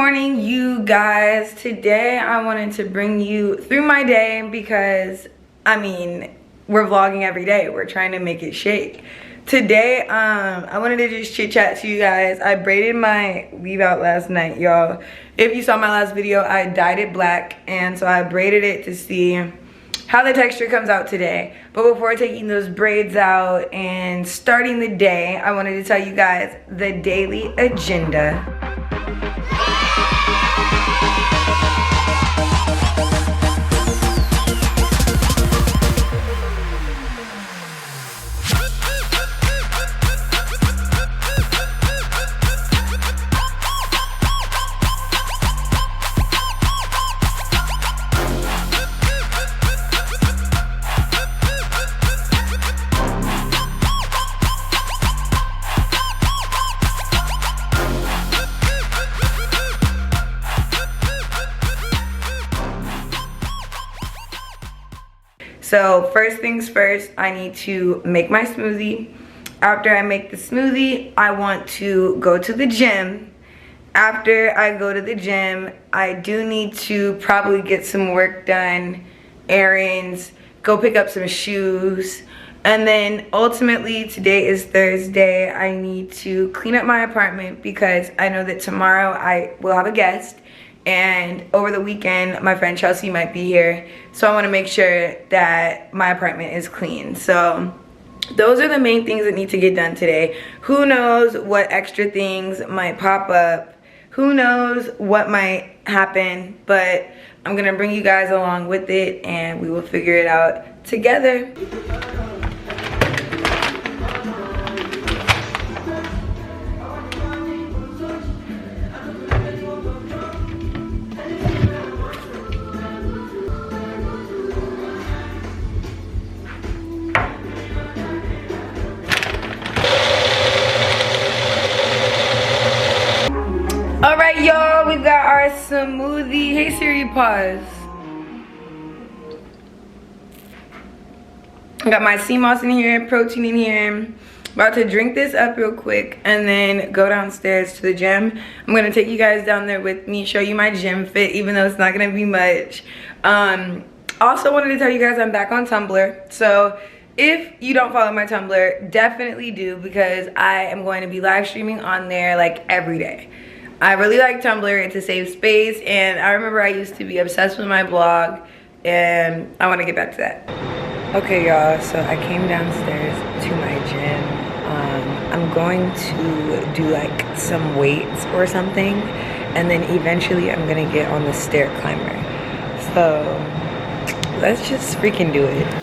morning, you guys. Today I wanted to bring you through my day because I mean we're vlogging every day. We're trying to make it shake. Today I wanted to just chit chat to you guys. I braided my weave out last night, y'all. If you saw my last video, I dyed it black, and so I braided it to see how the texture comes out today. But before taking those braids out and starting the day, I wanted to tell you guys the daily agenda. So first things first, I need to make my smoothie. After I make the smoothie, I want to go to the gym. After I go to the gym, I do need to probably get some work done, errands, go pick up some shoes. And then ultimately, today is Thursday, I need to clean up my apartment because I know that tomorrow I will have a guest. And over the weekend, my friend Chelsea might be here. So I want to make sure that my apartment is clean. So those are the main things that need to get done today. Who knows what extra things might pop up. Who knows what might happen. But I'm going to bring you guys along with it, and we will figure it out together. Alright, y'all, we've got our smoothie. Hey Siri, pause. I got my sea moss in here, protein in here. About to drink this up real quick and then go downstairs to the gym. I'm gonna take you guys down there with me, show you my gym fit, even though it's not gonna be much. Also wanted to tell you guys I'm back on Tumblr. So if you don't follow my Tumblr, definitely do, because I am going to be live streaming on there like every day. I really like Tumblr. It's a safe space, and I remember I used to be obsessed with my blog, and I want to get back to that. Okay, y'all, so I came downstairs to my gym. I'm going to do like some weights or something, and then eventually I'm gonna get on the stair climber. So let's just freaking do it.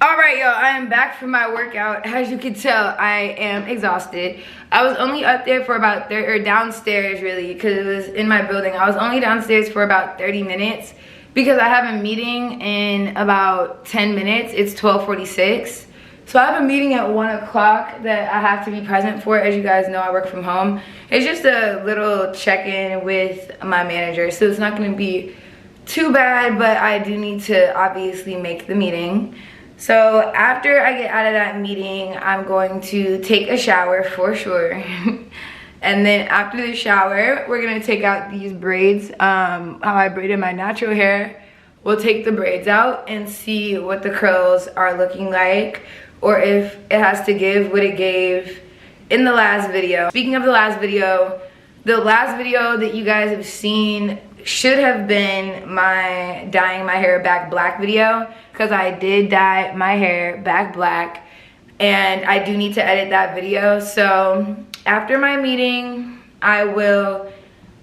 Alright, y'all, I am back from my workout. As you can tell, I am exhausted. I was only up there for about, or downstairs really, because it was in my building. I was only downstairs for about 30 minutes because I have a meeting in about 10 minutes. It's 12:46. So I have a meeting at 1 o'clock that I have to be present for. As you guys know, I work from home. It's just a little check-in with my manager, so it's not going to be too bad, but I do need to obviously make the meeting. So after I get out of that meeting, I'm going to take a shower for sure. And then after the shower, we're gonna take out these braids, how I braided my natural hair we'll take the braids out and see what the curls are looking like, or if it has to give what it gave in the last video. Speaking of the last video that you guys have seen should have been my dyeing my hair back black video, because I did dye my hair back black, and I do need to edit that video. So after my meeting, I will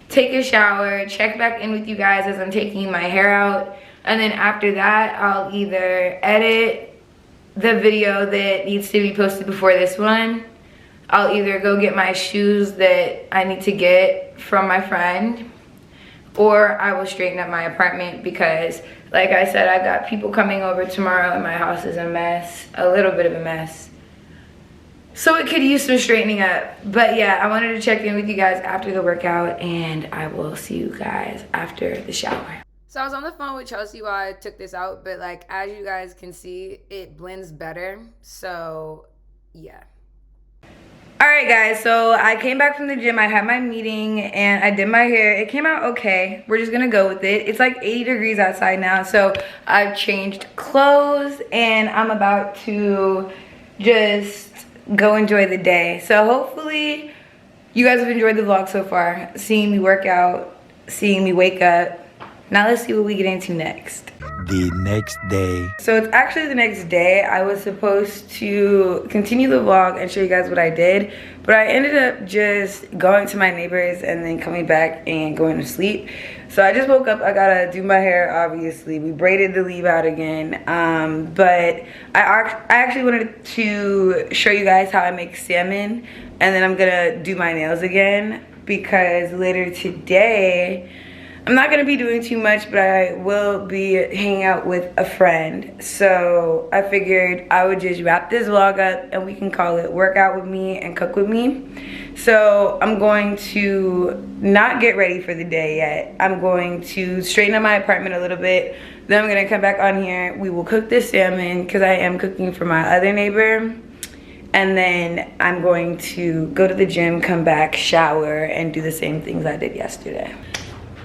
take a shower, check back in with you guys as I'm taking my hair out, and then after that, I'll either edit the video that needs to be posted before this one. I'll either go get my shoes that I need to get from my friend, or I will straighten up my apartment, because like I said, I've got people coming over tomorrow and my house is a mess, a little bit of a mess. So it could use some straightening up. But yeah, I wanted to check in with you guys after the workout, and I will see you guys after the shower. So I was on the phone with Chelsea while I took this out, but like as you guys can see, it blends better. So yeah. Alright guys, so I came back from the gym, I had my meeting, and I did my hair. It came out okay. We're just gonna go with it. It's like 80 degrees outside now, so I've changed clothes, and I'm about to just go enjoy the day. So hopefully you guys have enjoyed the vlog so far, seeing me work out, seeing me wake up. Now let's see what we get into next. The next day. So it's actually the next day. I was supposed to continue the vlog and show you guys what I did, but I ended up just going to my neighbor's and then coming back and going to sleep. So I just woke up. I gotta do my hair, obviously. We braided the leave out again, but I actually wanted to show you guys how I make salmon, and then I'm gonna do my nails again, because later today I'm not gonna be doing too much, but I will be hanging out with a friend. So I figured I would just wrap this vlog up and we can call it workout with me and cook with me. So I'm going to not get ready for the day yet. I'm going to straighten up my apartment a little bit. Then I'm gonna come back on here. We will cook this salmon, because I am cooking for my other neighbor. And then I'm going to go to the gym, come back, shower, and do the same things I did yesterday.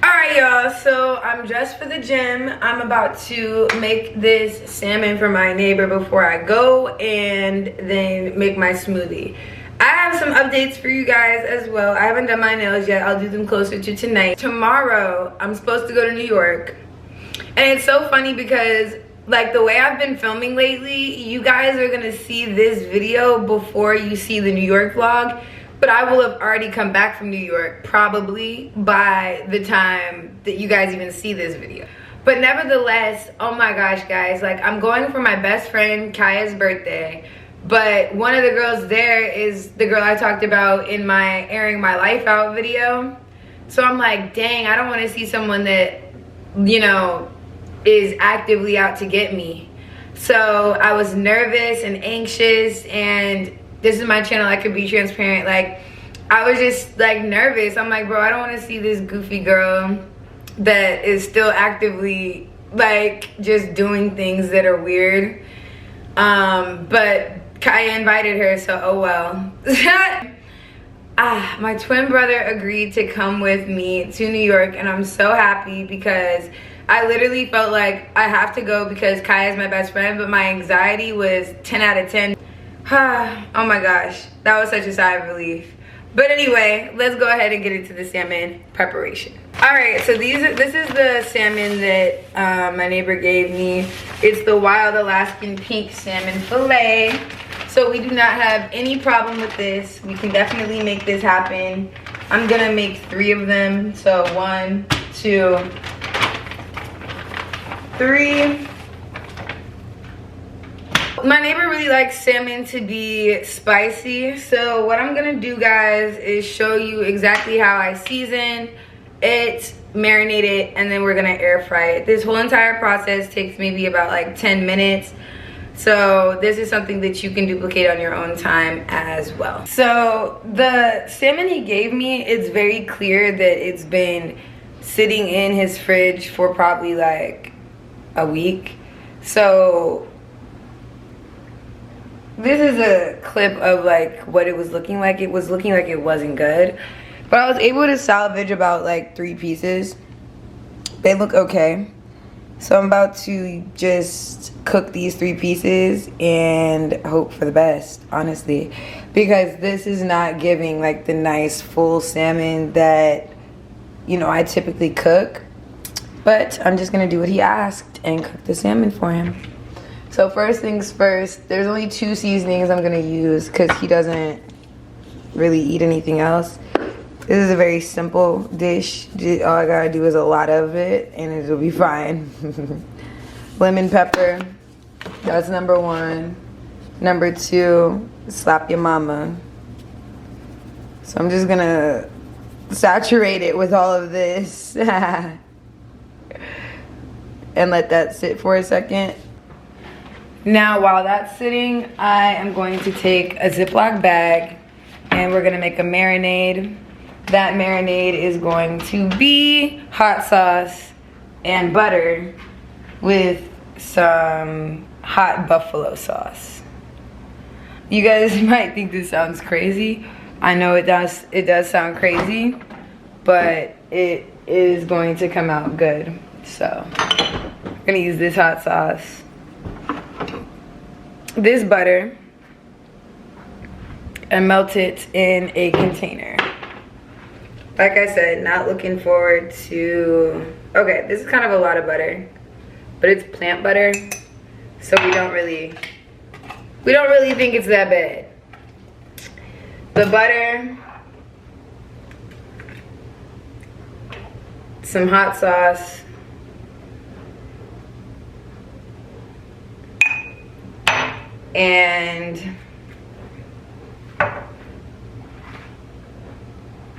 Alright y'all, so I'm dressed for the gym. I'm about to make this salmon for my neighbor before I go, and then make my smoothie. I have some updates for you guys as well. I haven't done my nails yet. I'll do them closer to tonight. Tomorrow, I'm supposed to go to New York. And it's so funny because like the way I've been filming lately, you guys are gonna see this video before you see the New York vlog. But I will have already come back from New York probably by the time that you guys even see this video. But nevertheless, oh my gosh guys, like I'm going for my best friend Kaya's birthday. But one of the girls there is the girl I talked about in my airing my life out video. So I'm like, dang, I don't want to see someone that, you know, is actively out to get me. So I was nervous and anxious, and this is my channel, I could be transparent. Like, I was just like nervous. I'm like, bro, I don't want to see this goofy girl that is still actively like just doing things that are weird. But Kaya invited her, so oh well. My twin brother agreed to come with me to New York, and I'm so happy because I literally felt like I have to go because Kaya is my best friend, but my anxiety was 10 out of 10. Oh my gosh, that was such a sigh of relief. But anyway, let's go ahead and get into the salmon preparation. Alright, so this is the salmon that my neighbor gave me. It's the Wild Alaskan Pink Salmon Filet. So we do not have any problem with this. We can definitely make this happen. I'm gonna make 3 of them. So 1, 2, 3. My neighbor really likes salmon to be spicy, so what I'm gonna do, guys, is show you exactly how I season it, marinate it, and then we're gonna air fry it. This whole entire process takes maybe about like 10 minutes, so this is something that you can duplicate on your own time as well. So the salmon he gave me, it's very clear that it's been sitting in his fridge for probably like a week. So this is a clip of like what it was looking like. It was looking like it wasn't good, but I was able to salvage about like 3 pieces. They look okay. So I'm about to just cook these 3 pieces and hope for the best, honestly. Because this is not giving like the nice full salmon that, you know, I typically cook. But I'm just gonna do what he asked and cook the salmon for him. So first things first, there's only 2 seasonings I'm gonna use because he doesn't really eat anything else. This is a very simple dish. All I gotta do is a lot of it and it'll be fine. Lemon pepper, that's number 1. Number 2, slap your mama. So I'm just gonna saturate it with all of this. And let that sit for a second. Now while that's sitting, I am going to take a Ziploc bag and we're gonna make a marinade. That marinade is going to be hot sauce and butter with some hot buffalo sauce. You guys might think this sounds crazy. I know it does sound crazy, but it is going to come out good. So I'm gonna use this hot sauce, this butter, and melt it in a container. Like I said, not looking forward to, okay, this is kind of a lot of butter, but it's plant butter, so we don't really think it's that bad. The butter, some hot sauce, and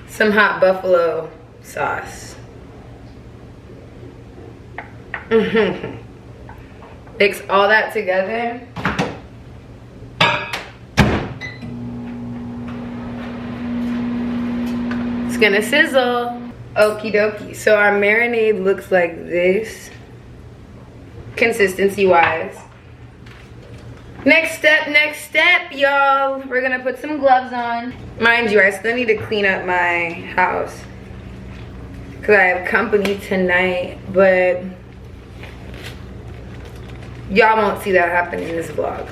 some hot buffalo sauce. Mix all that together. It's gonna sizzle. Okie dokie. So our marinade looks like this, consistency wise. Next step, y'all. We're gonna put some gloves on. Mind you, I still need to clean up my house because I have company tonight, but y'all won't see that happen in this vlog.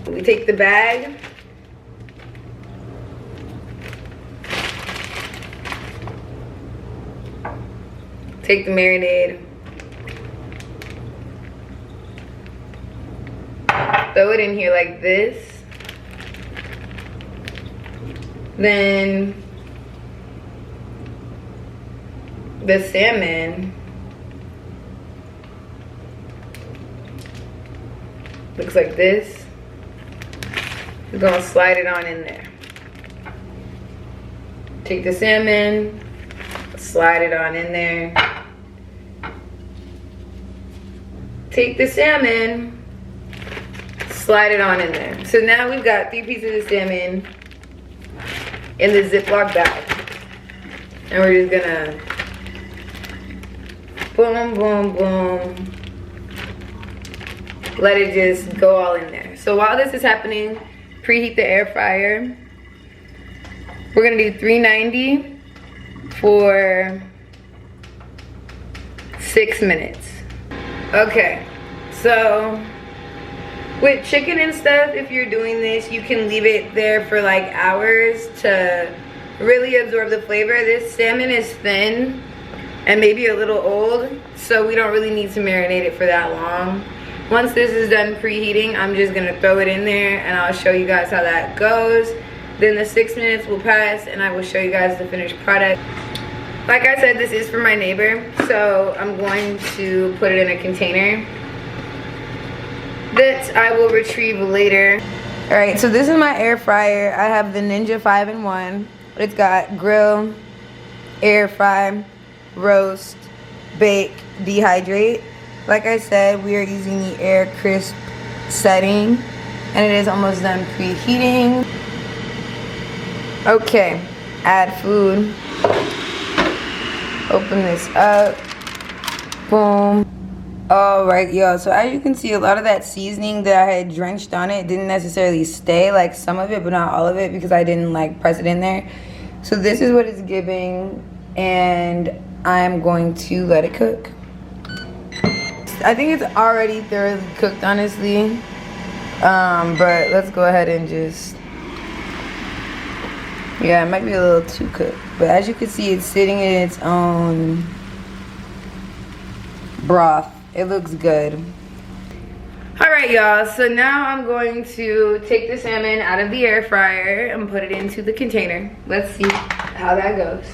We take the bag. Take the marinade. Throw it in here like this. Then the salmon looks like this. We're gonna slide it on in there. Take the salmon, slide it on in there. Take the salmon, slide it on in there. So now we've got 3 pieces of salmon in the Ziploc bag. And we're just gonna boom, boom, boom. Let it just go all in there. So while this is happening, preheat the air fryer. We're gonna do 390 for 6 minutes. Okay, so with chicken and stuff, if you're doing this, you can leave it there for like hours to really absorb the flavor. This salmon is thin and maybe a little old, so we don't really need to marinate it for that long. Once this is done preheating, I'm just gonna throw it in there and I'll show you guys how that goes. Then the 6 minutes will pass and I will show you guys the finished product. Like I said, this is for my neighbor, so I'm going to put it in a container that I will retrieve later. All right, so this is my air fryer. I have the Ninja 5-in-1. It's got grill, air fry, roast, bake, dehydrate. Like I said, we are using the air crisp setting and it is almost done preheating. Okay, add food. Open this up. Boom. Alright, y'all, so as you can see, a lot of that seasoning that I had drenched on it didn't necessarily stay, like some of it, but not all of it, because I didn't like press it in there. So this is what it's giving, and I'm going to let it cook. I think it's already thoroughly cooked, honestly. But let's go ahead and just, yeah, it might be a little too cooked. But as you can see, it's sitting in its own broth. It looks good. All right, y'all, so now I'm going to take the salmon out of the air fryer and put it into the container. Let's see how that goes.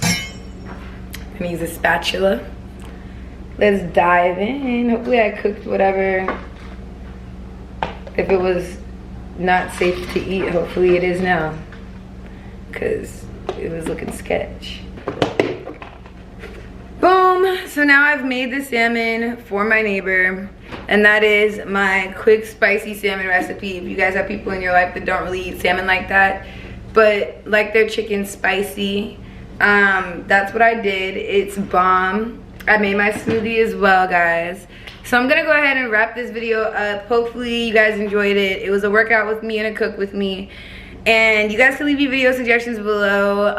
I'm gonna use a spatula. Let's dive in. Hopefully I cooked whatever. If it was not safe to eat, hopefully it is now, because it was looking sketch. Boom, so now I've made the salmon for my neighbor, and that is my quick spicy salmon recipe. If you guys have people in your life that don't really eat salmon like that, but like their chicken spicy, that's what I did. It's bomb. I made my smoothie as well, guys. So I'm gonna go ahead and wrap this video up. Hopefully you guys enjoyed it. It was a workout with me and a cook with me. And you guys can leave me video suggestions below.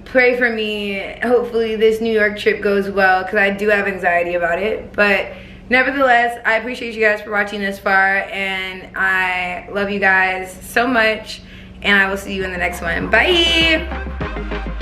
Pray for me. Hopefully this New York trip goes well, because I do have anxiety about it. But nevertheless, I appreciate you guys for watching this far, and I love you guys so much, and I will see you in the next one. Bye!